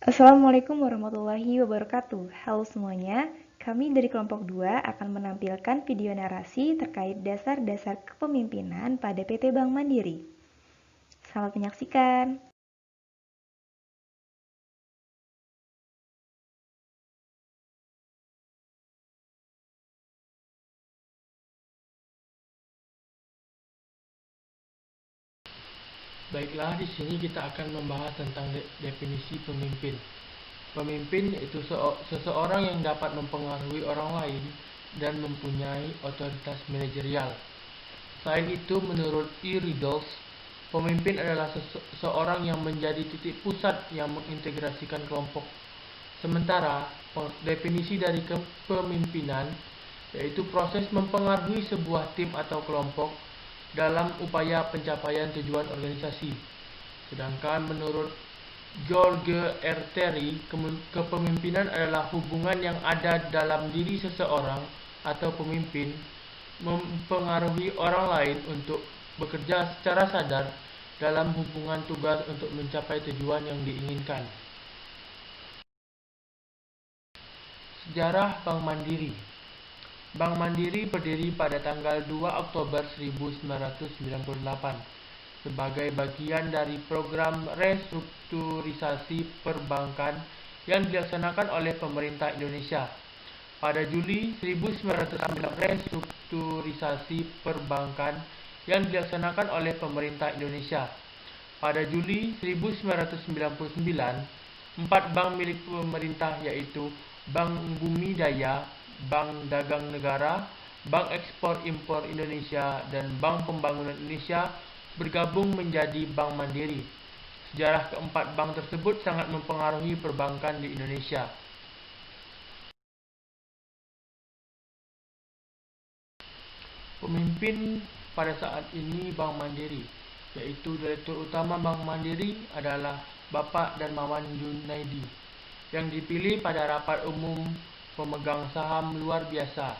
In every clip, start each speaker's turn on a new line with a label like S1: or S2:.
S1: Assalamualaikum warahmatullahi wabarakatuh. Halo semuanya, kami dari kelompok 2 akan menampilkan video narasi terkait dasar-dasar kepemimpinan pada PT Bank Mandiri. Selamat menyaksikan.
S2: Baiklah, di sini kita akan membahas tentang definisi pemimpin. Pemimpin yaitu seseorang yang dapat mempengaruhi orang lain dan mempunyai otoritas manajerial. Selain itu, menurut E. Riddles, pemimpin adalah seseorang yang menjadi titik pusat yang mengintegrasikan kelompok. Sementara, definisi dari kepemimpinan yaitu proses mempengaruhi sebuah tim atau kelompok dalam upaya pencapaian tujuan organisasi. Sedangkan menurut George R. Terry, kepemimpinan adalah hubungan yang ada dalam diri seseorang atau pemimpin mempengaruhi orang lain untuk bekerja secara sadar dalam hubungan tugas untuk mencapai tujuan yang diinginkan. Sejarah Bank Mandiri. Bank Mandiri berdiri pada tanggal 2 Oktober 1998 sebagai bagian dari program restrukturisasi perbankan yang dilaksanakan oleh pemerintah Indonesia. Pada Juli 1999, restrukturisasi perbankan yang dilaksanakan oleh pemerintah Indonesia. Pada Juli 1999, 4 bank milik pemerintah yaitu Bank Bumi Daya, Bank Dagang Negara, Bank Ekspor Impor Indonesia, dan Bank Pembangunan Indonesia bergabung menjadi Bank Mandiri. Sejarah keempat bank tersebut sangat mempengaruhi perbankan di Indonesia. Pemimpin pada saat ini Bank Mandiri, yaitu Direktur Utama Bank Mandiri adalah Bapak Darmawan Junaidi, yang dipilih pada Rapat Umum Pemegang Saham Luar Biasa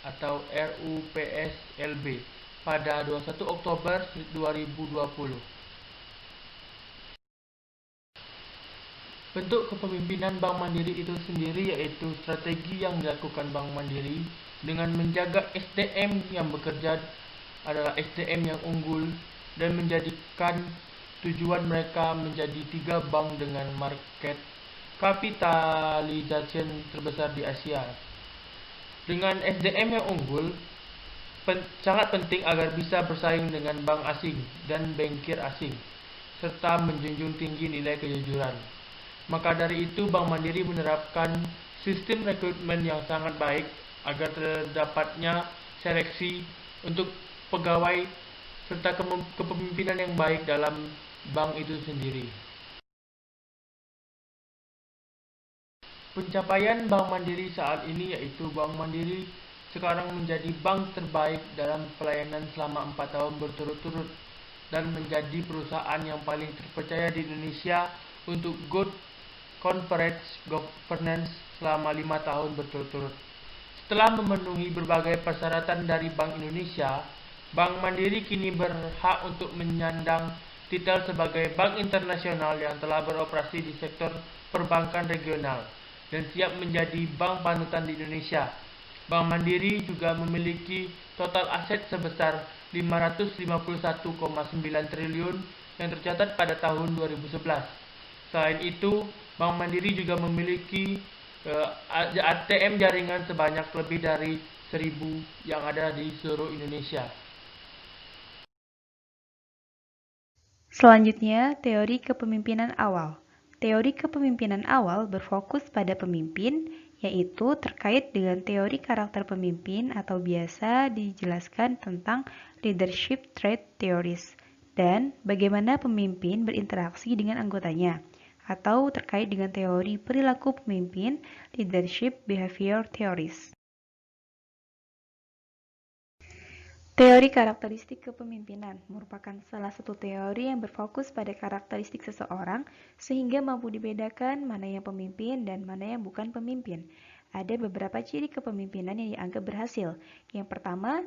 S2: atau RUPSLB pada 21 Oktober 2020. Bentuk kepemimpinan Bank Mandiri itu sendiri yaitu strategi yang dilakukan Bank Mandiri dengan menjaga SDM yang bekerja adalah SDM yang unggul dan menjadikan tujuan mereka menjadi 3 bank dengan market capitalization terbesar di Asia. Dengan SDM yang unggul, sangat penting agar bisa bersaing dengan bank asing dan bankir asing, serta menjunjung tinggi nilai kejujuran. Maka dari itu, Bank Mandiri menerapkan sistem rekrutmen yang sangat baik agar terdapatnya seleksi untuk pegawai serta kepemimpinan yang baik dalam bank itu sendiri. Pencapaian Bank Mandiri saat ini yaitu Bank Mandiri sekarang menjadi bank terbaik dalam pelayanan selama 4 tahun berturut-turut dan menjadi perusahaan yang paling terpercaya di Indonesia untuk Good Corporate Governance selama 5 tahun berturut-turut. Setelah memenuhi berbagai persyaratan dari Bank Indonesia, Bank Mandiri kini berhak untuk menyandang titel sebagai bank internasional yang telah beroperasi di sektor perbankan regional dan siap menjadi bank panutan di Indonesia. Bank Mandiri juga memiliki total aset sebesar 551,9 triliun yang tercatat pada tahun 2011. Selain itu, Bank Mandiri juga memiliki ATM jaringan sebanyak lebih dari 1.000 yang ada di seluruh Indonesia.
S1: Selanjutnya, teori kepemimpinan awal. Teori kepemimpinan awal berfokus pada pemimpin, yaitu terkait dengan teori karakter pemimpin atau biasa dijelaskan tentang leadership trait theories dan bagaimana pemimpin berinteraksi dengan anggotanya, atau terkait dengan teori perilaku pemimpin, leadership behavior theories. Teori karakteristik kepemimpinan merupakan salah satu teori yang berfokus pada karakteristik seseorang sehingga mampu dibedakan mana yang pemimpin dan mana yang bukan pemimpin. Ada beberapa ciri kepemimpinan yang dianggap berhasil. Yang pertama,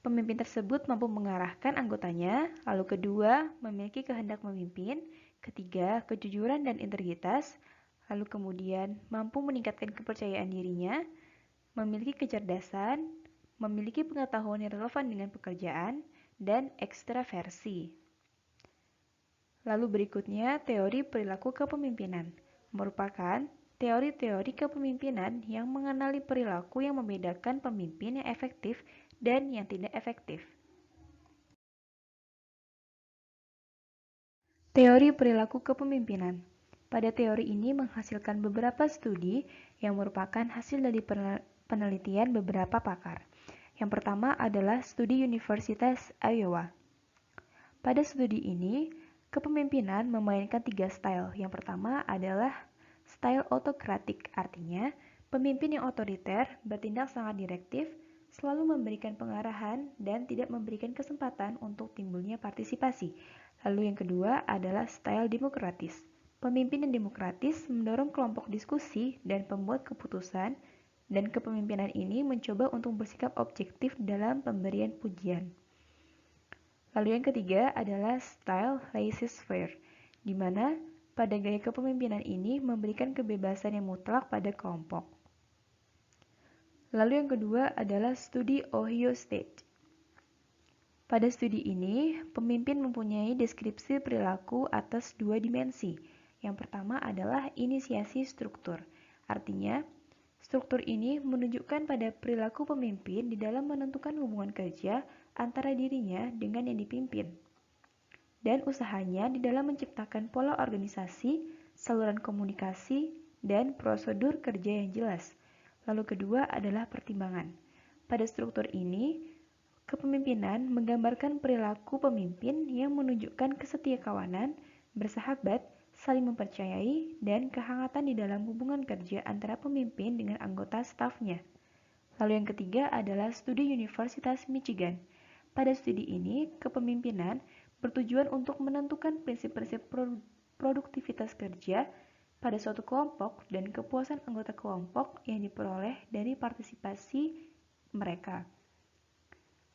S1: pemimpin tersebut mampu mengarahkan anggotanya. Lalu kedua, memiliki kehendak memimpin. Ketiga, kejujuran dan integritas. lalu kemudian mampu meningkatkan kepercayaan dirinya, memiliki kecerdasan, memiliki pengetahuan yang relevan dengan pekerjaan, dan ekstraversi. Lalu berikutnya, teori perilaku kepemimpinan merupakan teori-teori kepemimpinan yang mengenali perilaku yang membedakan pemimpin yang efektif dan yang tidak efektif. Teori perilaku kepemimpinan. Pada teori ini menghasilkan beberapa studi yang merupakan hasil dari penelitian beberapa pakar. Yang pertama adalah studi Universitas Iowa. Pada studi ini, kepemimpinan memainkan 3 style. Yang pertama adalah style autokratik, artinya pemimpin yang otoriter, bertindak sangat direktif, selalu memberikan pengarahan, dan tidak memberikan kesempatan untuk timbulnya partisipasi. Lalu yang kedua adalah style demokratis. Pemimpin yang demokratis mendorong kelompok diskusi dan pembuat keputusan, dan kepemimpinan ini mencoba untuk bersikap objektif dalam pemberian pujian. Lalu yang ketiga adalah style laissez-faire, di mana pada gaya kepemimpinan ini memberikan kebebasan yang mutlak pada kelompok. Lalu yang kedua adalah studi Ohio State. Pada studi ini, pemimpin mempunyai deskripsi perilaku atas 2 dimensi. Yang pertama adalah inisiasi struktur, artinya struktur ini menunjukkan pada perilaku pemimpin di dalam menentukan hubungan kerja antara dirinya dengan yang dipimpin, dan usahanya di dalam menciptakan pola organisasi, saluran komunikasi, dan prosedur kerja yang jelas. Lalu kedua adalah pertimbangan. Pada struktur ini, kepemimpinan menggambarkan perilaku pemimpin yang menunjukkan kesetiakawanan, bersahabat, saling mempercayai, dan kehangatan di dalam hubungan kerja antara pemimpin dengan anggota stafnya. Lalu yang ketiga adalah studi Universitas Michigan. Pada studi ini, kepemimpinan bertujuan untuk menentukan prinsip-prinsip produktivitas kerja pada suatu kelompok dan kepuasan anggota kelompok yang diperoleh dari partisipasi mereka.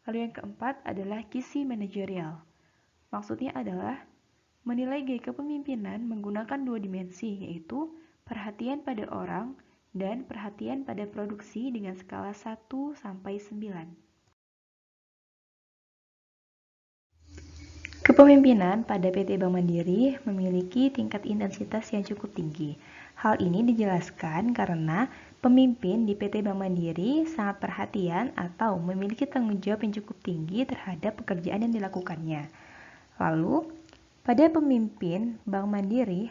S1: Lalu yang keempat adalah gizi manajerial. Maksudnya adalah menilai gaya kepemimpinan menggunakan 2 dimensi, yaitu perhatian pada orang dan perhatian pada produksi dengan skala 1 sampai 9. Kepemimpinan pada PT Bank Mandiri memiliki tingkat intensitas yang cukup tinggi. Hal ini dijelaskan karena pemimpin di PT Bank Mandiri sangat perhatian atau memiliki tanggung jawab yang cukup tinggi terhadap pekerjaan yang dilakukannya. Lalu, pada pemimpin Bank Mandiri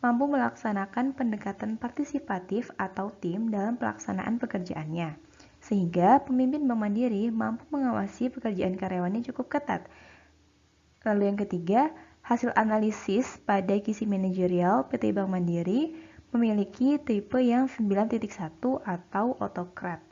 S1: mampu melaksanakan pendekatan partisipatif atau tim dalam pelaksanaan pekerjaannya, sehingga pemimpin Bank Mandiri mampu mengawasi pekerjaan karyawannya cukup ketat. Lalu yang ketiga, hasil analisis pada gizi manajerial PT Bank Mandiri memiliki tipe yang 9.1 atau autokrat,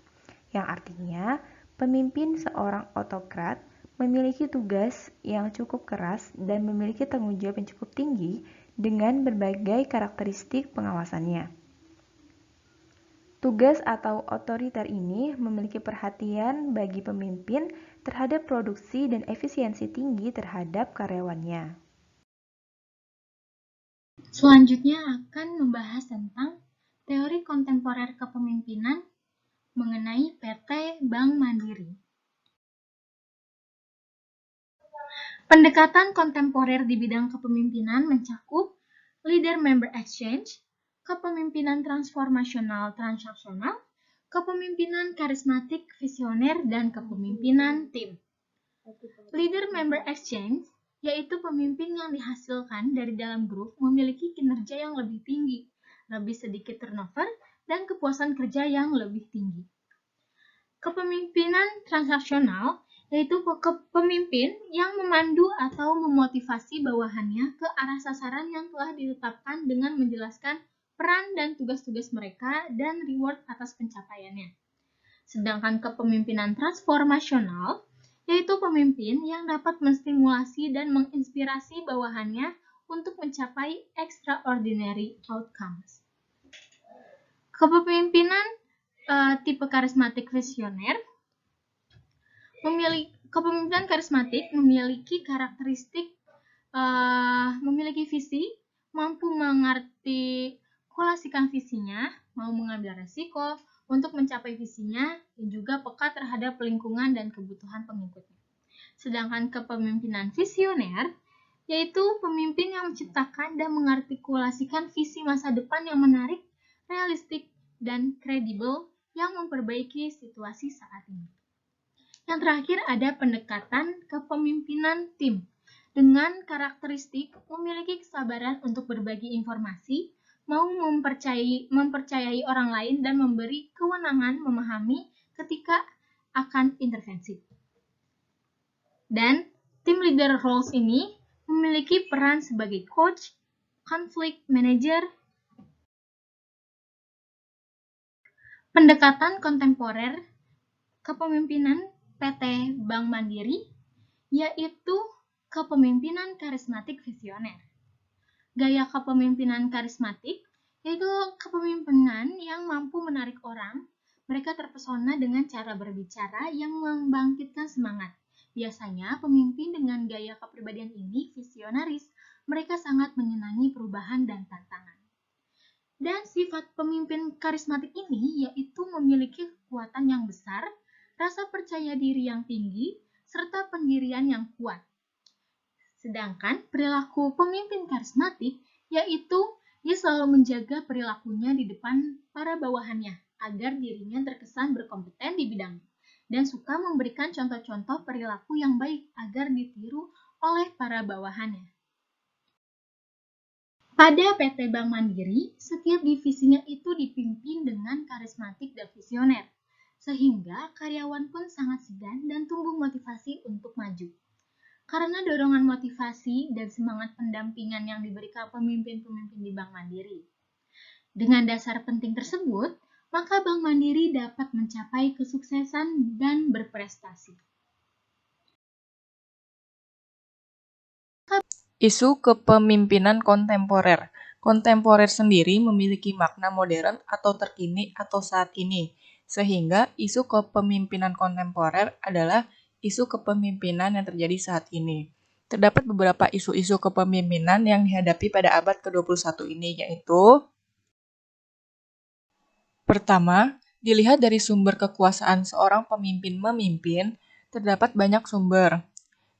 S1: yang artinya pemimpin seorang autokrat memiliki tugas yang cukup keras dan memiliki tanggung jawab yang cukup tinggi dengan berbagai karakteristik pengawasannya. Tugas atau otoriter ini memiliki perhatian bagi pemimpin terhadap produksi dan efisiensi tinggi terhadap karyawannya.
S3: Selanjutnya akan membahas tentang teori kontemporer kepemimpinan mengenai PT Bank Mandiri. Pendekatan kontemporer di bidang kepemimpinan mencakup leader-member exchange, kepemimpinan transformasional transaksional, kepemimpinan karismatik visioner, dan kepemimpinan tim. Leader-member exchange yaitu pemimpin yang dihasilkan dari dalam grup memiliki kinerja yang lebih tinggi, lebih sedikit turnover, dan kepuasan kerja yang lebih tinggi. Kepemimpinan transaksional yaitu pemimpin yang memandu atau memotivasi bawahannya ke arah sasaran yang telah ditetapkan dengan menjelaskan peran dan tugas-tugas mereka dan reward atas pencapaiannya. Sedangkan kepemimpinan transformasional yaitu pemimpin yang dapat menstimulasi dan menginspirasi bawahannya untuk mencapai extraordinary outcomes. Kepemimpinan tipe karismatik visioner kepemimpinan karismatik memiliki karakteristik memiliki visi, mampu mengerti mengkalkulasikan visinya, mau mengambil resiko untuk mencapai visinya, dan juga peka terhadap lingkungan dan kebutuhan pengikutnya. Sedangkan kepemimpinan visioner yaitu pemimpin yang menciptakan dan mengartikulasikan visi masa depan yang menarik, realistik, dan kredibel yang memperbaiki situasi saat ini. Yang terakhir ada pendekatan kepemimpinan tim dengan karakteristik memiliki kesabaran untuk berbagi informasi, mau mempercayai orang lain dan memberi kewenangan memahami ketika akan intervensi. Dan tim leader roles ini memiliki peran sebagai coach, conflict manager, pendekatan kontemporer kepemimpinan PT Bank Mandiri, yaitu kepemimpinan karismatik visioner. Gaya kepemimpinan karismatik yaitu kepemimpinan yang mampu menarik orang, mereka terpesona dengan cara berbicara yang membangkitkan semangat. Biasanya pemimpin dengan gaya kepribadian ini visionaris, mereka sangat menyenangi perubahan dan tantangan. Dan sifat pemimpin karismatik ini yaitu memiliki kekuatan yang besar, rasa percaya diri yang tinggi, serta pendirian yang kuat. Sedangkan perilaku pemimpin karismatik yaitu dia selalu menjaga perilakunya di depan para bawahannya agar dirinya terkesan berkompeten di bidangnya dan suka memberikan contoh-contoh perilaku yang baik agar ditiru oleh para bawahannya. Pada PT Bank Mandiri, setiap divisinya itu dipimpin dengan karismatik dan visioner, sehingga karyawan pun sangat segan dan tumbuh motivasi untuk maju. Karena dorongan motivasi dan semangat pendampingan yang diberikan pemimpin-pemimpin di Bank Mandiri. Dengan dasar penting tersebut, maka Bank Mandiri dapat mencapai kesuksesan dan berprestasi.
S4: Isu kepemimpinan kontemporer. Kontemporer sendiri memiliki makna modern atau terkini atau saat ini, sehingga isu kepemimpinan kontemporer adalah isu kepemimpinan yang terjadi saat ini. Terdapat beberapa isu-isu kepemimpinan yang dihadapi pada abad ke-21 ini, yaitu pertama, dilihat dari sumber kekuasaan seorang pemimpin memimpin, terdapat banyak sumber,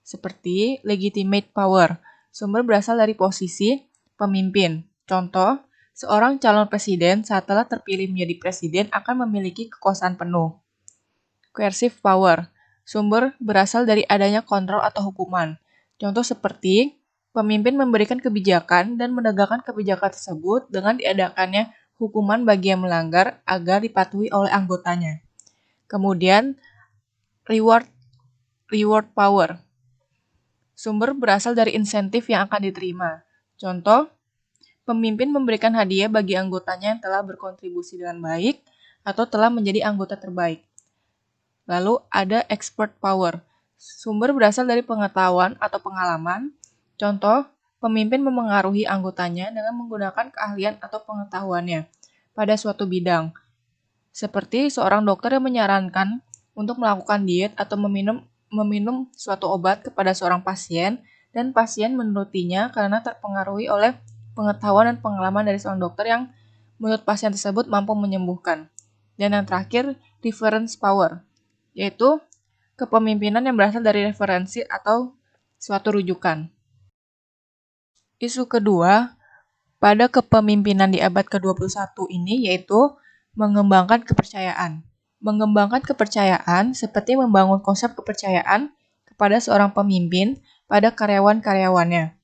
S4: seperti legitimate power. Sumber berasal dari posisi pemimpin. Contoh, seorang calon presiden saat telah terpilih menjadi presiden akan memiliki kekuasaan penuh. Coercive power. Sumber berasal dari adanya kontrol atau hukuman. Contoh seperti, pemimpin memberikan kebijakan dan menegakkan kebijakan tersebut dengan diadakannya hukuman bagi yang melanggar agar dipatuhi oleh anggotanya. Kemudian, reward power. Sumber berasal dari insentif yang akan diterima. Contoh, pemimpin memberikan hadiah bagi anggotanya yang telah berkontribusi dengan baik atau telah menjadi anggota terbaik. Lalu ada expert power. Sumber berasal dari pengetahuan atau pengalaman. Contoh, pemimpin memengaruhi anggotanya dengan menggunakan keahlian atau pengetahuannya pada suatu bidang. Seperti seorang dokter yang menyarankan untuk melakukan diet atau meminum suatu obat kepada seorang pasien dan pasien menurutinya karena terpengaruhi oleh pengetahuan dan pengalaman dari seorang dokter yang menurut pasien tersebut mampu menyembuhkan. Dan yang terakhir, reference power, yaitu kepemimpinan yang berasal dari referensi atau suatu rujukan. Isu kedua pada kepemimpinan di abad ke-21 ini yaitu mengembangkan kepercayaan. Mengembangkan kepercayaan seperti membangun konsep kepercayaan kepada seorang pemimpin pada karyawan-karyawannya.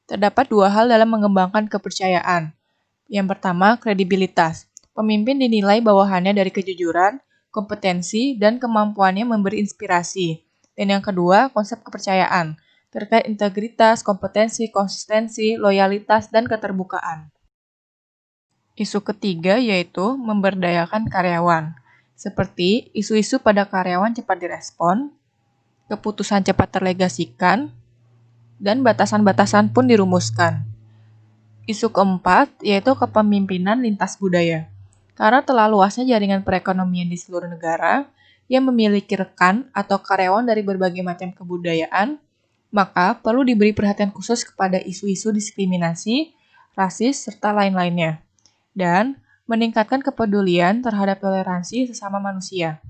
S4: Terdapat dua hal dalam mengembangkan kepercayaan. Yang pertama, kredibilitas. Pemimpin dinilai bawahannya dari kejujuran, kompetensi, dan kemampuannya memberi inspirasi. Dan yang kedua, konsep kepercayaan, terkait integritas, kompetensi, konsistensi, loyalitas, dan keterbukaan. Isu ketiga yaitu memberdayakan karyawan, seperti isu-isu pada karyawan cepat direspon, keputusan cepat terlegasikan, dan batasan-batasan pun dirumuskan. Isu keempat yaitu kepemimpinan lintas budaya. Karena telah luasnya jaringan perekonomian di seluruh negara yang memiliki rekan atau karyawan dari berbagai macam kebudayaan, maka perlu diberi perhatian khusus kepada isu-isu diskriminasi, rasis, serta lain-lainnya. dan meningkatkan kepedulian terhadap toleransi sesama manusia.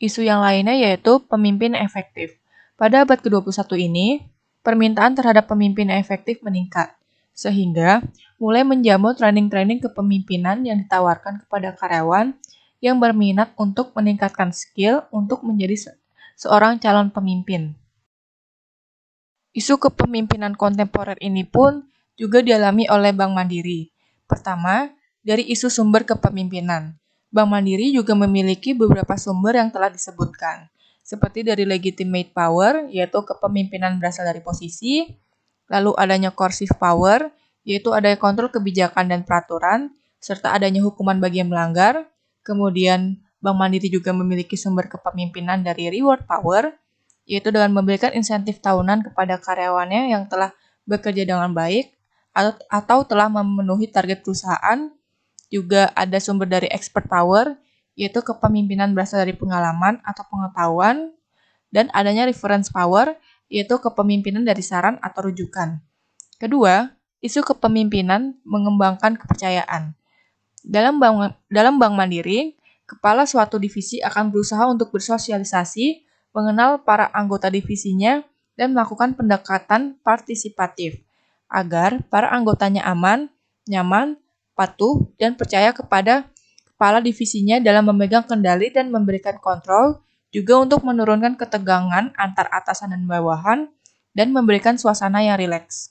S4: Isu yang lainnya yaitu pemimpin efektif. Pada abad ke-21 ini, permintaan terhadap pemimpin efektif meningkat, sehingga mulai menjamur training-training kepemimpinan yang ditawarkan kepada karyawan yang berminat untuk meningkatkan skill untuk menjadi seorang calon pemimpin. Isu kepemimpinan kontemporer ini pun juga dialami oleh Bank Mandiri. Pertama, dari isu sumber kepemimpinan. Bank Mandiri juga memiliki beberapa sumber yang telah disebutkan, seperti dari legitimate power, yaitu kepemimpinan berasal dari posisi, lalu adanya coercive power, yaitu adanya kontrol kebijakan dan peraturan, serta adanya hukuman bagi yang melanggar. Kemudian, Bank Mandiri juga memiliki sumber kepemimpinan dari reward power, yaitu dengan memberikan insentif tahunan kepada karyawannya yang telah bekerja dengan baik atau telah memenuhi target perusahaan. Juga ada sumber dari expert power, yaitu kepemimpinan berasal dari pengalaman atau pengetahuan, dan adanya reference power, yaitu kepemimpinan dari saran atau rujukan. Kedua, isu kepemimpinan mengembangkan kepercayaan. Dalam Bank Mandiri, kepala suatu divisi akan berusaha untuk bersosialisasi, mengenal para anggota divisinya, dan melakukan pendekatan partisipatif, agar para anggotanya aman, nyaman, patuh, dan percaya kepada kepala divisinya dalam memegang kendali dan memberikan kontrol, juga untuk menurunkan ketegangan antar atasan dan bawahan, dan memberikan suasana yang rileks.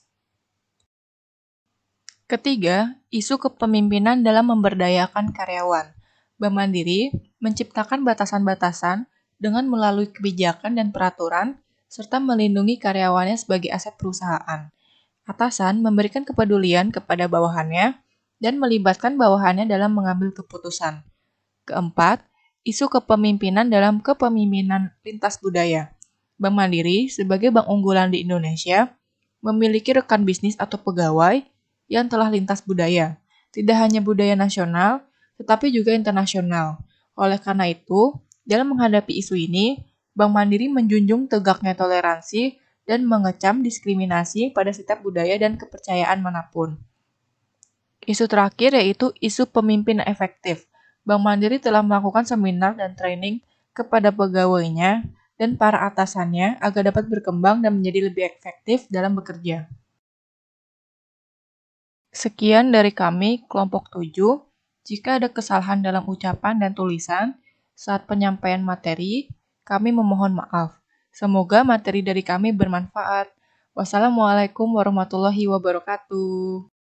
S4: Ketiga, isu kepemimpinan dalam memberdayakan karyawan. Bank Mandiri menciptakan batasan-batasan dengan melalui kebijakan dan peraturan, serta melindungi karyawannya sebagai aset perusahaan. Atasan memberikan kepedulian kepada bawahannya, dan melibatkan bawahannya dalam mengambil keputusan. Keempat, isu kepemimpinan dalam kepemimpinan lintas budaya. Bank Mandiri, sebagai bank unggulan di Indonesia, memiliki rekan bisnis atau pegawai yang telah lintas budaya, tidak hanya budaya nasional, tetapi juga internasional. Oleh karena itu, dalam menghadapi isu ini, Bank Mandiri menjunjung tegaknya toleransi dan mengecam diskriminasi pada setiap budaya dan kepercayaan manapun. Isu terakhir yaitu isu pemimpin efektif. Bank Mandiri telah melakukan seminar dan training kepada pegawainya dan para atasannya agar dapat berkembang dan menjadi lebih efektif dalam bekerja. Sekian dari kami, kelompok 7. Jika ada kesalahan dalam ucapan dan tulisan saat penyampaian materi, kami memohon maaf. Semoga materi dari kami bermanfaat. Wassalamualaikum warahmatullahi wabarakatuh.